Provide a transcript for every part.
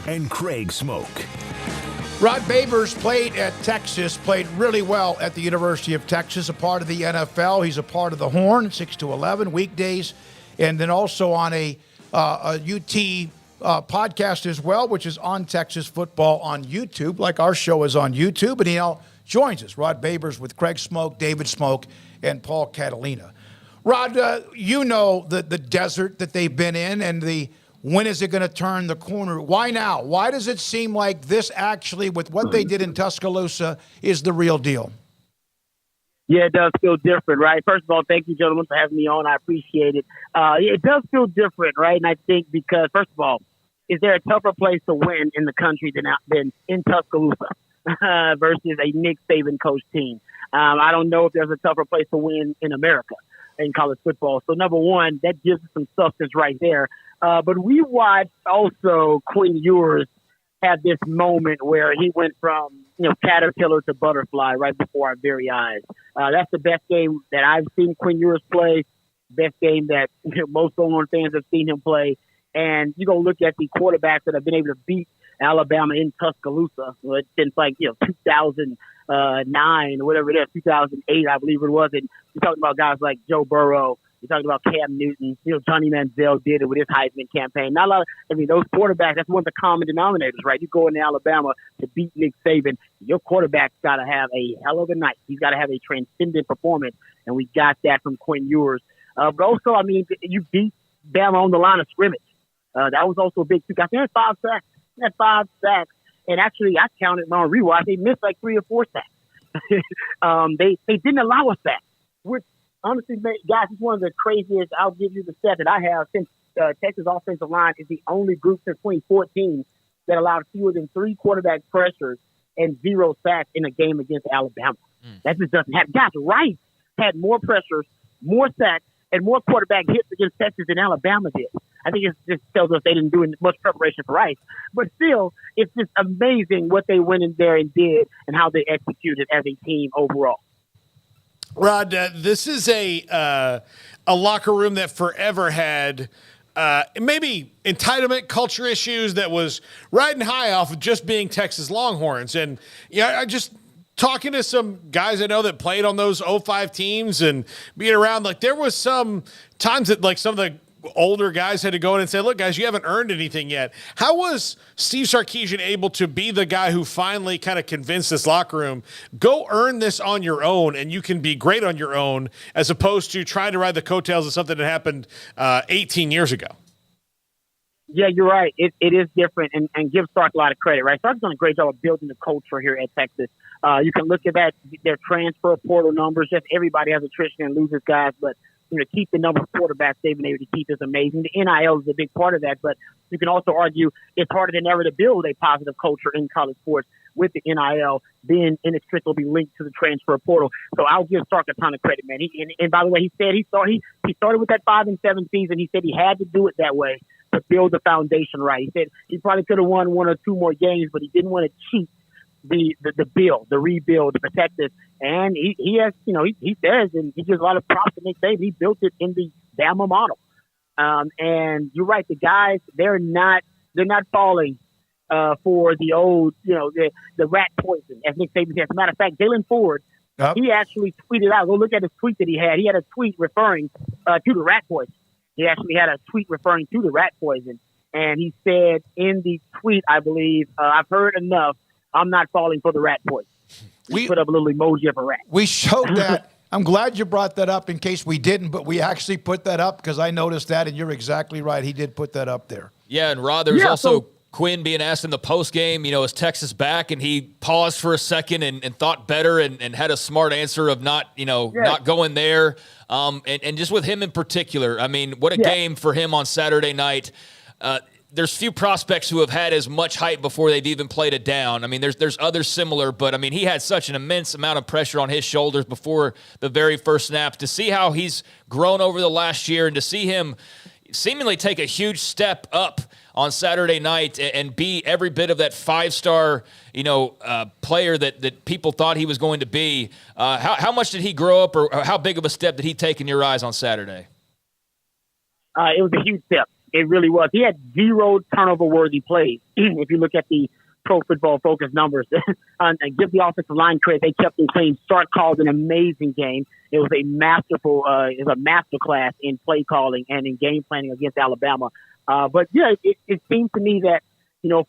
and Craig Smoak. Rod Babers played at Texas, played really well at the University of Texas, a part of the NFL. He's a part of the Horn, 6 to 11, weekdays, and then also on a UT podcast as well, which is on Texas football on YouTube, like our show is on YouTube. And he now joins us, Rod Babers, with Craig Smoak, David Smoak, and Paul Catalina. Rod, you know the desert that they've been in and the when is it going to turn the corner? Why now? Why does it seem like this actually, with what they did in Tuscaloosa, is the real deal? Yeah, it does feel different, right? First of all, thank you, gentlemen, for having me on. I appreciate it. It does feel different, right? And I think because, first of all, is there a tougher place to win in the country than in Tuscaloosa versus a Nick Saban coach team? I don't know if there's a tougher place to win in America in college football. So, number one, that gives us some substance right there. But we watched also Quinn Ewers have this moment where he went from, caterpillar to butterfly right before our very eyes. That's the best game that I've seen Quinn Ewers play, best game that most Longhorn fans have seen him play. And you go look at the quarterbacks that have been able to beat Alabama in Tuscaloosa since 2009 or whatever it is, 2008, I believe it was. And you're talking about guys like Joe Burrow. You're talking about Cam Newton. Johnny Manziel did it with his Heisman campaign. Not a lot those quarterbacks, that's one of the common denominators, right? You go into Alabama to beat Nick Saban, your quarterback's got to have a hell of a night. He's got to have a transcendent performance, and we got that from Quinn Ewers. But also, you beat Bama on the line of scrimmage. That was also a big thing. I think they had 5 sacks. And actually, I counted on rewatch. They missed 3 or 4 sacks. They didn't allow a sack, which honestly, guys, it's one of the craziest. I'll give you the stat that I have since Texas offensive line is the only group since 2014 that allowed fewer than 3 quarterback pressures and 0 sacks in a game against Alabama. That just doesn't happen. Guys, Rice had more pressures, more sacks, and more quarterback hits against Texas than Alabama did. I think it just tells us they didn't do much preparation for Rice. But still, it's just amazing what they went in there and did and how they executed as a team overall. Rod, this is a locker room that forever had maybe entitlement culture issues that was riding high off of just being Texas Longhorns. And I just talking to some guys I know that played on those 05 teams and being around, there was some times that some of the older guys had to go in and say, look, guys, you haven't earned anything yet. How was Steve Sarkisian able to be the guy who finally kind of convinced this locker room, go earn this on your own and you can be great on your own, as opposed to trying to ride the coattails of something that happened 18 years ago? Yeah, you're right. It is different, and give Sark a lot of credit, right? Sark's done a great job of building the culture here at Texas. You can look at their transfer portal numbers. Just everybody has attrition and loses guys, but keep the number of quarterbacks they've been able to keep is amazing. The NIL is a big part of that, but you can also argue it's harder than ever to build a positive culture in college sports with the NIL being inextricably linked to the transfer portal. So I'll give Sark a ton of credit, man. And by the way, he said he started with that 5-7 season. He said he had to do it that way to build the foundation right. He said he probably could have won 1 or 2 more games, but he didn't want to cheat the rebuild to protect it. And he has, he says, and he gives a lot of props to Nick Saban. He built it in the Bama model. And you're right, the guys, they're not falling for the old, the rat poison, as Nick Saban said. As a matter of fact, Jalen Ford, he actually tweeted out. Go look at his tweet that he had. He had a tweet referring to the rat poison. He actually had a tweet referring to the rat poison. And he said in the tweet, I believe, I've heard enough. I'm not falling for the rat poison. We put up a little emoji of a rat. We showed that. I'm glad you brought that up in case we didn't, but we actually put that up because I noticed that, and you're exactly right. He did put that up there. Yeah, and Rod, there's also Quinn being asked in the postgame, is Texas back? And he paused for a second and thought better and had a smart answer of not going there. And just with him in particular, what a game for him on Saturday night. There's few prospects who have had as much hype before they've even played it down. There's others similar, but he had such an immense amount of pressure on his shoulders before the very first snap. To see how he's grown over the last year and to see him seemingly take a huge step up on Saturday night and be every bit of that 5-star, player that people thought he was going to be. How much did he grow up, or how big of a step did he take in your eyes on Saturday? It was a huge step. It really was. He had 0 turnover-worthy plays. If you look at the Pro Football Focus numbers, and give the offensive line credit, they kept him clean. Stark called an amazing game. It was a master class in play calling and in game planning against Alabama. But yeah, it seems to me that,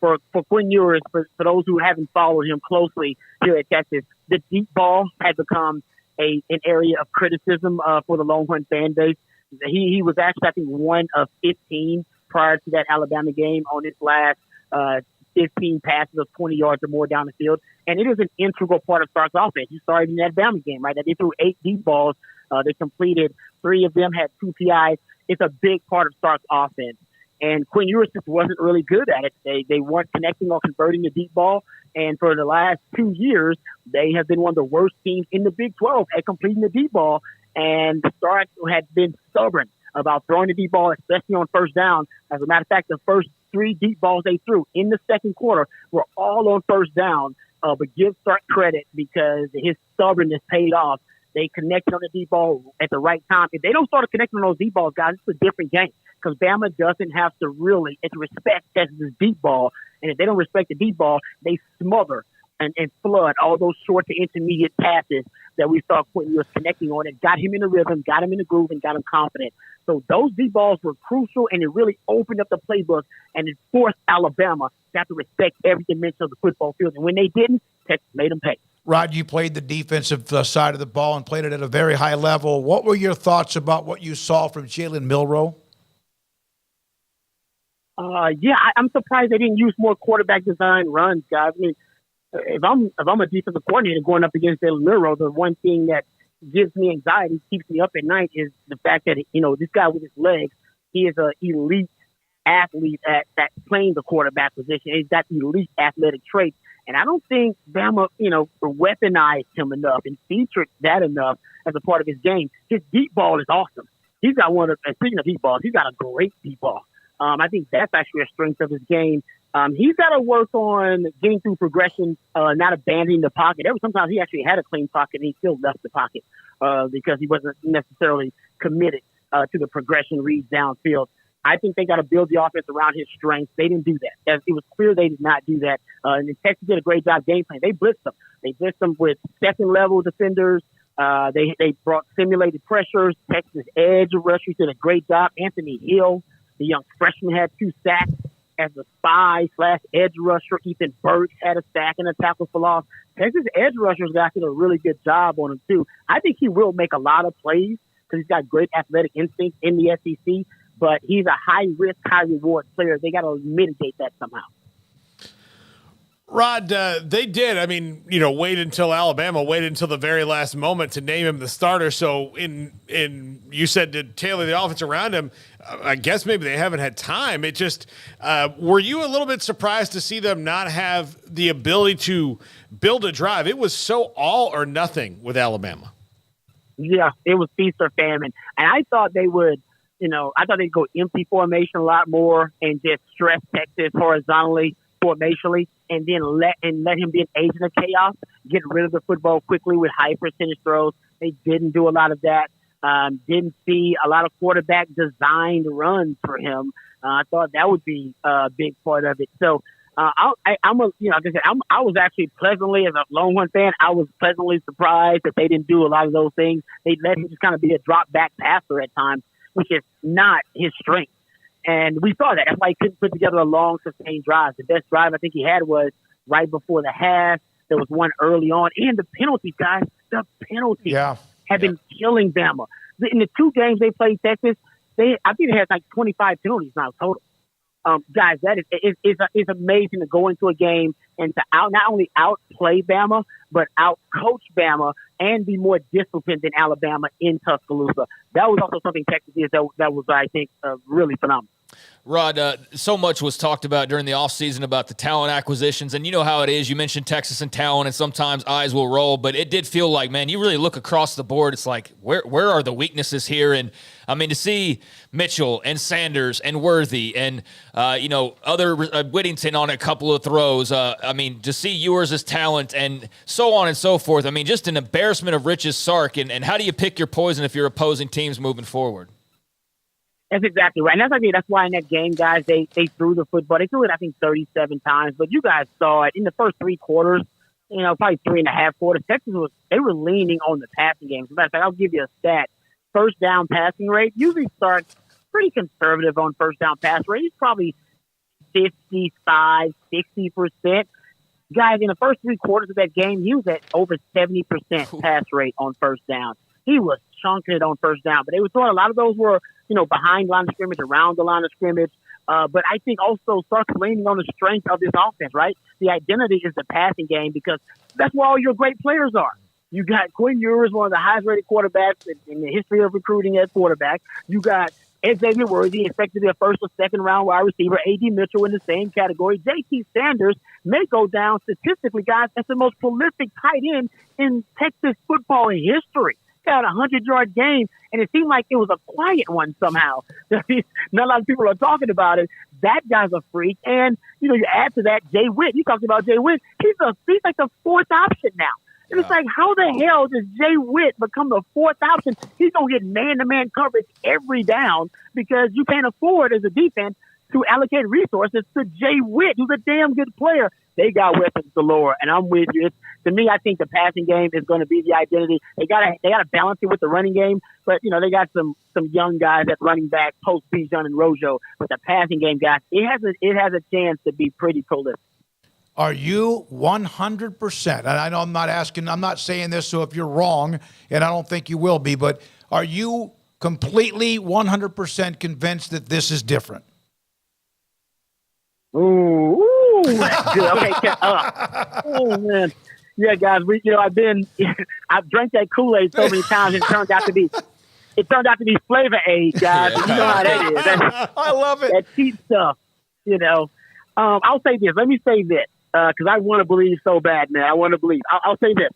for Quinn Ewers, for those who haven't followed him closely here at Texas, the deep ball had become an area of criticism for the Longhorn fan base. He was actually, I think, 1 of 15 prior to that Alabama game on his last 15 passes of 20 yards or more down the field. And it is an integral part of Stark's offense. You saw it in that Alabama game, right? That they threw 8 deep balls. They completed 3 of them, had 2 PIs. It's a big part of Stark's offense. And Quinn Ewers just wasn't really good at it. They weren't connecting or converting the deep ball. And for the last 2 years, they have been one of the worst teams in the Big 12 at completing the deep ball. And Stark had been stubborn about throwing the deep ball, especially on first down. As a matter of fact, the first 3 deep balls they threw in the second quarter were all on first down. But give Stark credit because his stubbornness paid off. They connected on the deep ball at the right time. If they don't start connecting on those deep balls, guys, it's a different game because Bama doesn't have to really respect Texas' deep ball. And if they don't respect the deep ball, they smother and flood all those short to intermediate passes that we saw Quinn Ewers connecting on. It got him in the rhythm, got him in the groove, and got him confident. So those deep balls were crucial, and it really opened up the playbook, and it forced Alabama to have to respect every dimension of the football field. And when they didn't, Texas made them pay. Rod, you played the defensive side of the ball and played it at a very high level. What were your thoughts about what you saw from Jalen Milroe? I'm surprised they didn't use more quarterback design runs, guys. I mean, if I'm a defensive coordinator going up against Jalen Milroe, the one thing that gives me anxiety, keeps me up at night, is the fact that this guy with his legs, he is an elite athlete at playing the quarterback position. He's got elite athletic traits, and I don't think Bama, weaponized him enough and featured that enough as a part of his game. His deep ball is awesome. He's got speaking of deep balls, he's got a great deep ball. I think that's actually a strength of his game. He's got to work on getting through progression, not abandoning the pocket. Sometimes he actually had a clean pocket and he still left the pocket because he wasn't necessarily committed to the progression reads downfield. I think they got to build the offense around his strengths. They didn't do that. It was clear they did not do that. And Texas did a great job game plan. They blitzed them. They blitzed them with second-level defenders. They brought simulated pressures. Texas edge rushers did a great job. Anthony Hill, the young freshman, had 2 sacks as a spy/edge rusher. Ethan Burks had a sack and a tackle for loss. Texas edge rushers got did a really good job on him, too. I think he will make a lot of plays because he's got great athletic instincts in the SEC, but he's a high-risk, high-reward player. They got to mitigate that somehow. Rod, they did. I mean, wait until Alabama waited until the very last moment to name him the starter. So you said to tailor the offense around him. I guess maybe they haven't had time. It just were you a little bit surprised to see them not have the ability to build a drive? It was so all or nothing with Alabama. Yeah, it was feast or famine, and I thought they would. I thought they'd go empty formation a lot more and just stress Texas horizontally, formationally, and then let him be an agent of chaos, get rid of the football quickly with high percentage throws. They didn't do a lot of that. Didn't see a lot of quarterback designed runs for him. I thought that would be a big part of it. So I was actually pleasantly, as a Longhorn fan, I was pleasantly surprised that they didn't do a lot of those things. They let him just kind of be a drop back passer at times, which is not his strength. And we saw that. That's why he couldn't put together a long, sustained drive. The best drive I think he had was right before the half. There was one early on. And the penalties, guys, have been killing Bama. In the 2 games they played Texas, I think they had like 25 penalties now total. Guys, that is amazing to go into a game and to not only outplay Bama, but outcoach Bama and be more disciplined than Alabama in Tuscaloosa. That was also something Texas did that was, I think, really phenomenal. Rod, so much was talked about during the offseason about the talent acquisitions, and you know how it is. You mentioned Texas and talent, and sometimes eyes will roll, but it did feel like, man, you really look across the board. It's like, where are the weaknesses here? And, I mean, to see Mitchell and Sanders and Worthy and, other Whittington on a couple of throws, to see Ewers' talent and so on and so forth. I mean, just an embarrassment of riches, Sark. And how do you pick your poison if you're opposing teams moving forward? That's exactly right. And that's why in that game, guys, they threw the football. They threw it, I think, 37 times. But you guys saw it in the first three quarters, probably 3.5 quarters. They were leaning on the passing game. As a matter of fact, I'll give you a stat. First down passing rate usually starts pretty conservative on first down pass rate. It's probably 55, 60%. Guys, in the first three quarters of that game, he was at over 70% pass rate on first down. He was chunking it on first down, but they were throwing a lot of those were, behind the line of scrimmage, around the line of scrimmage. But I think also starts leaning on the strength of this offense, right? The identity is the passing game because that's where all your great players are. You got Quinn Ewers, one of the highest rated quarterbacks in the history of recruiting at quarterback. You got Xavier Worthy, expected to be a first or second round wide receiver. A.D. Mitchell in the same category. J.T. Sanders may go down statistically, guys, as the most prolific tight end in Texas football history. Got a 100-yard game, and it seemed like it was a quiet one somehow. Not a lot of people are talking about it. That guy's a freak. And, you add to that Jay Witt. You talked about Jay Witt. He's like the fourth option now. And it's like, how the hell does Jay Witt become the fourth option? He's going to get man-to-man coverage every down because you can't afford as a defense to allocate resources to Jay Witt, who's a damn good player. They got weapons galore, and I'm with you. To me, I think the passing game is going to be the identity. They got to balance it with the running game, but they got some young guys at running back, post Bijan and Rojo. But the passing game, guys, it has a chance to be pretty prolific. Are you 100%? And I know I'm not saying this, so if you're wrong, and I don't think you will be, but are you completely 100% convinced that this is different? Ooh, that's good. Okay, oh man, yeah, guys. I've drank that Kool-Aid so many times, and it turned out to be Flavor Aid, guys. Yeah. You know how that is. I love it. That cheap stuff, I'll say this. Let me say this because I want to believe so bad, man. I want to believe. I'll say this.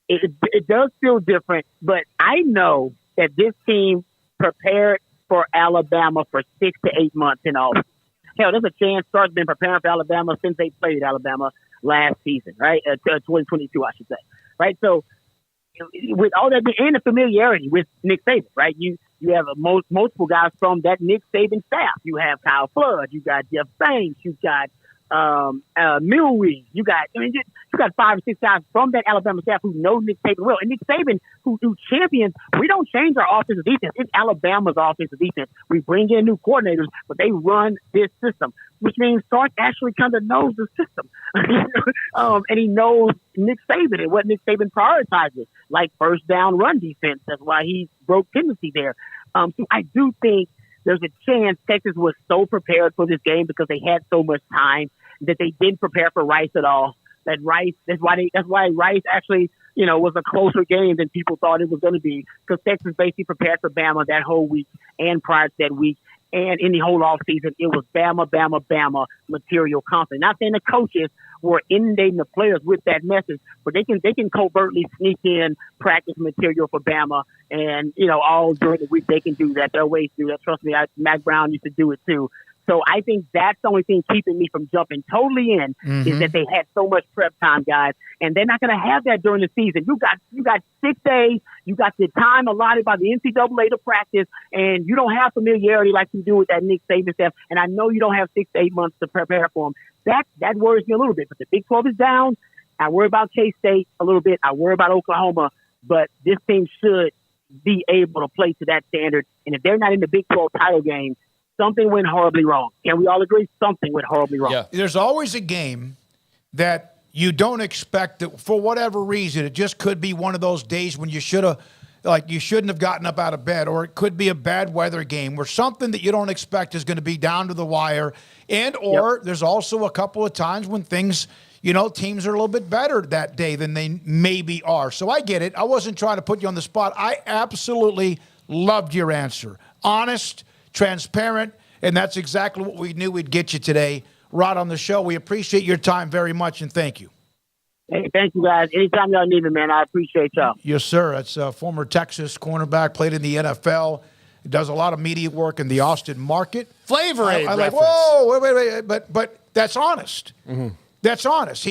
It does feel different, but I know that this team prepared for Alabama for 6 to 8 months in all. Hell, there's a chance Sark's been preparing for Alabama since they played Alabama last season, right? 2022, I should say, right? So, with all that and the familiarity with Nick Saban, right? You have multiple guys from that Nick Saban staff. You have Kyle Flood, you got Jeff Banks, you got Milwee, you got 5 or 6 guys from that Alabama staff who know Nick Saban well. And Nick Saban, who champions, we don't change our offensive defense. It's Alabama's offensive defense. We bring in new coordinators, but they run this system, which means Sark actually kind of knows the system. And he knows Nick Saban and what Nick Saban prioritizes, like first down run defense. That's why he broke tendency there. So I do think there's a chance Texas was so prepared for this game because they had so much time that they didn't prepare for Rice at all. That's why Rice actually, was a closer game than people thought it was going to be because Texas basically prepared for Bama that whole week and prior to that week. And in the whole offseason, it was Bama, Bama, Bama material content. Not saying the coaches were inundating the players with that message, but they can covertly sneak in practice material for Bama. And, all during the week they can do that. There are ways to do that. Trust me, Mac Brown used to do it too. So I think that's the only thing keeping me from jumping totally in is that they had so much prep time, guys, and they're not going to have that during the season. You got 6 days, you got the time allotted by the NCAA to practice, and you don't have familiarity like you do with that Nick Saban stuff. And I know you don't have 6 to 8 months to prepare for them. That worries me a little bit. But the Big 12 is down. I worry about K-State a little bit. I worry about Oklahoma. But this team should be able to play to that standard. And if they're not in the Big 12 title game, something went horribly wrong. Can we all agree? Something went horribly wrong. Yeah. There's always a game that you don't expect that for whatever reason. It just could be one of those days when you shouldn't have gotten up out of bed, or it could be a bad weather game where something that you don't expect is going to be down to the wire. Or there's also a couple of times when things, teams are a little bit better that day than they maybe are. So I get it. I wasn't trying to put you on the spot. I absolutely loved your answer. Honest, transparent, and that's exactly what we knew we'd get you today, Rod, on the show. We appreciate your time very much, and thank you. Hey, thank you, guys. Anytime y'all need me, man, I appreciate y'all. Yes, sir. It's a former Texas cornerback, played in the NFL, does a lot of media work in the Austin market. Flavor Aid I like, reference. whoa, wait, but that's honest. Mm-hmm. That's honest.